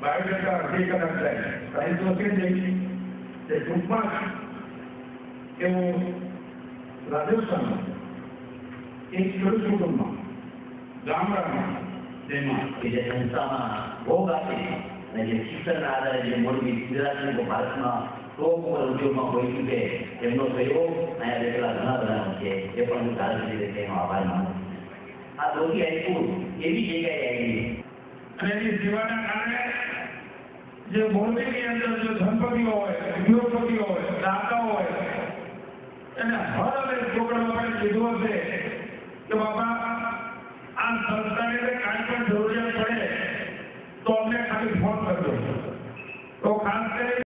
Biodata હકીકત જાય કઈ તો છે નહીં તે ટૂંકમાં એવું રાજસ્થાનમાં એક ખેડૂત કુટુંબમાં ગામડામાં તેમાં કે જે સંસ્થામાં ભોગ આપે અને જે શિક્ષણના આધારે જે મોરબી ગુજરાતની ભારતમાં ટોપ ઉપર ઉદ્યોગમાં હોય ચૂકે એમનો સહયોગ અહીંયા બેઠેલા ઘણા બધાનો છે એ પણ હું ધાર્મિક રીતે એનો આભાર માનું છું. આ દોરી હાઈસ્કૂલ એવી જગ્યાએ આવી અને એની સેવાના કારણે જે મોરબીની અંદર જે ધનપતિઓ હોય ઉદ્યોગપતિઓ હોય દાતાઓ હોય એને હર એક છોકરાઓ માટે કીધું હશે કે બાબા આ સંસ્થાને કાંઈ પણ જરૂરિયાત પડે તો અમને ખાલી ફોન કરજો. તો ખાસ કરી